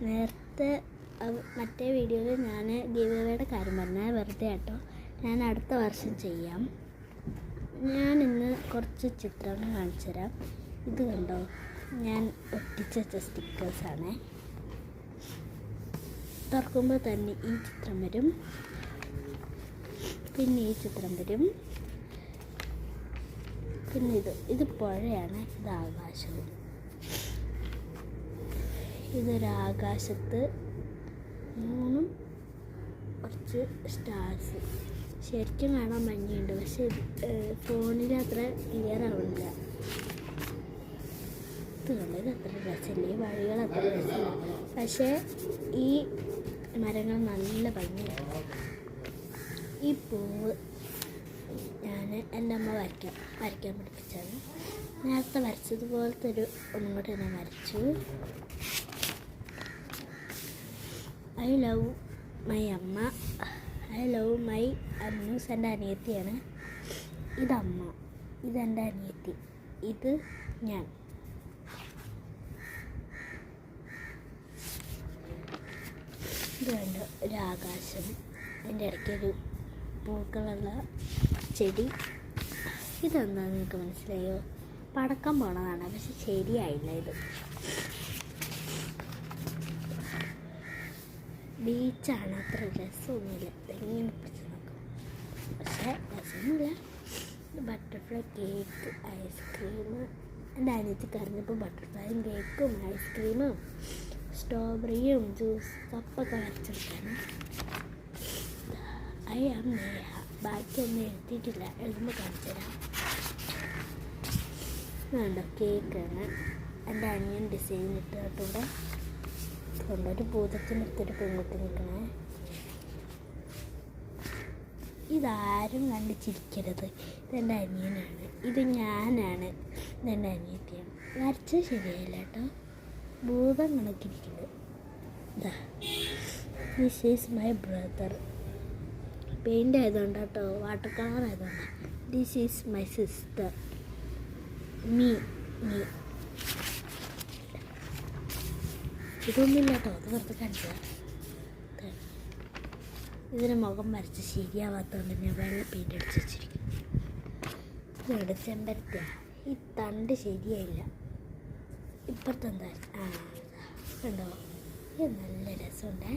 നേരത്തെ മറ്റേ വീഡിയോയിൽ ഞാൻ ഗിവ് കാര്യം പറഞ്ഞാൽ വെറുതെ കേട്ടോ. ഞാൻ അടുത്ത വർഷം ചെയ്യാം. ഞാൻ ഇന്ന് കുറച്ച് ചിത്രങ്ങൾ കാണിച്ചു തരാം. ഇത് കണ്ടോ, ഞാൻ ഒട്ടിച്ച് വെച്ച സ്റ്റിക്കേഴ്സാണ്. തുറക്കുമ്പോൾ തന്നെ ഈ ചിത്രം വരും, പിന്നെ ഈ ചിത്രം വരും, പിന്നെ ഇത് പുഴയാണ്, ഇത് ആകാശവും. ഇതൊരാകാശത്ത് മൂന്നും കുറച്ച് സ്റ്റാർസ്. ശരിക്കും കാണാൻ ഭംഗിയുണ്ട്, പക്ഷെ ഫോണിൽ അത്ര ക്ലിയർ ആവുന്നില്ല. ഇത് കണ്ടത് അത്ര രസമില്ല, ഈ വഴികൾ അത്ര രസമില്ല, പക്ഷേ ഈ മരങ്ങൾ നല്ല ഭംഗിയാണ്. ഈ പൂവ് ഞാൻ എൻ്റെ അമ്മ വരയ്ക്കാൻ പഠിപ്പിച്ചാണ്. നേരത്തെ വരച്ചതുപോലത്തെ ഒന്നും കൂടെ ഞാൻ വരച്ചു. ഐ ലവ് മൈ അമ്മ, ഐ ലവ് മൈ അന്നൂസ് എൻ്റെ അനിയത്തിയാണ്. ഇതമ്മ, ഇതെൻ്റെ അനിയത്തി, ഇത് ഞാൻ. ഇത് കണ്ട് ഒരാകാശം, അതിൻ്റെ ഇടയ്ക്കൊരു പൂക്കളുള്ള ചെടി. ഇതെന്താണെന്ന് നിങ്ങൾക്ക് മനസ്സിലായോ? പടക്കം പോണതാണ്, പക്ഷെ ശരിയായില്ല. ഇത് ബീച്ചാണ്, അത്ര രസമൊന്നുമില്ല. എങ്ങനെ പിടിച്ച് നോക്കാം, പക്ഷേ രസമൊന്നുമില്ല. Butterfly cake, ice cream. എൻ്റെ അനിയത്തിക്ക് അറിഞ്ഞപ്പോൾ ബട്ടർഫ്ലൈയും കേക്കും ഐസ്ക്രീമും സ്ട്രോബെറിയും ജ്യൂസ് കപ്പൊക്കെ വരച്ചെടുക്കാണ്. I am Neha. ബാക്കിയൊന്നും എഴുതിയിട്ടില്ല, എഴുതുമ്പോൾ കാണിച്ചു തരാം. വേണ്ട കേക്കാണ്, എൻ്റെ അനിയൻ ഡിസൈൻ ഇട്ടിട്ടുണ്ട്. ഒരു ഭൂതത്തിനടുത്തൊരു പെൺകുട്ടി നിൽക്കണേ. ഇതാരും കണ്ട് ചിരിക്കരുത്, ഇതെൻ്റെ അനിയനാണ്, ഇത് ഞാനാണ്, ഇതെൻ്റെ അനിയത്തിയാണ്. വരച്ചത് ശരിയായില്ല കേട്ടോ, ഭൂതം കണക്കിരിക്കുന്നത്. This is my brother. Paint ആയതുകൊണ്ട് കേട്ടോ, വാട്ടർ കളർ ആയതുകൊണ്ട്. This is my sister, me. ഇതൊന്നുമില്ല കേട്ടോ, അത് വെറുതെ കാണിച്ചത്. ഇതിന് മുഖം വരച്ച് ശരിയാവാത്തതുകൊണ്ട് ഞാൻ വെള്ള പെയിൻ്റ് അടിച്ച് വെച്ചിരിക്കും. ഇതോടെ ചെമ്പരത്തിയാണ്, ഈ തണ്ട് ശരിയായില്ല. ഇപ്പോഴത്തെ എന്താ കണ്ടോ, ഇത് നല്ല രസമുണ്ടേ.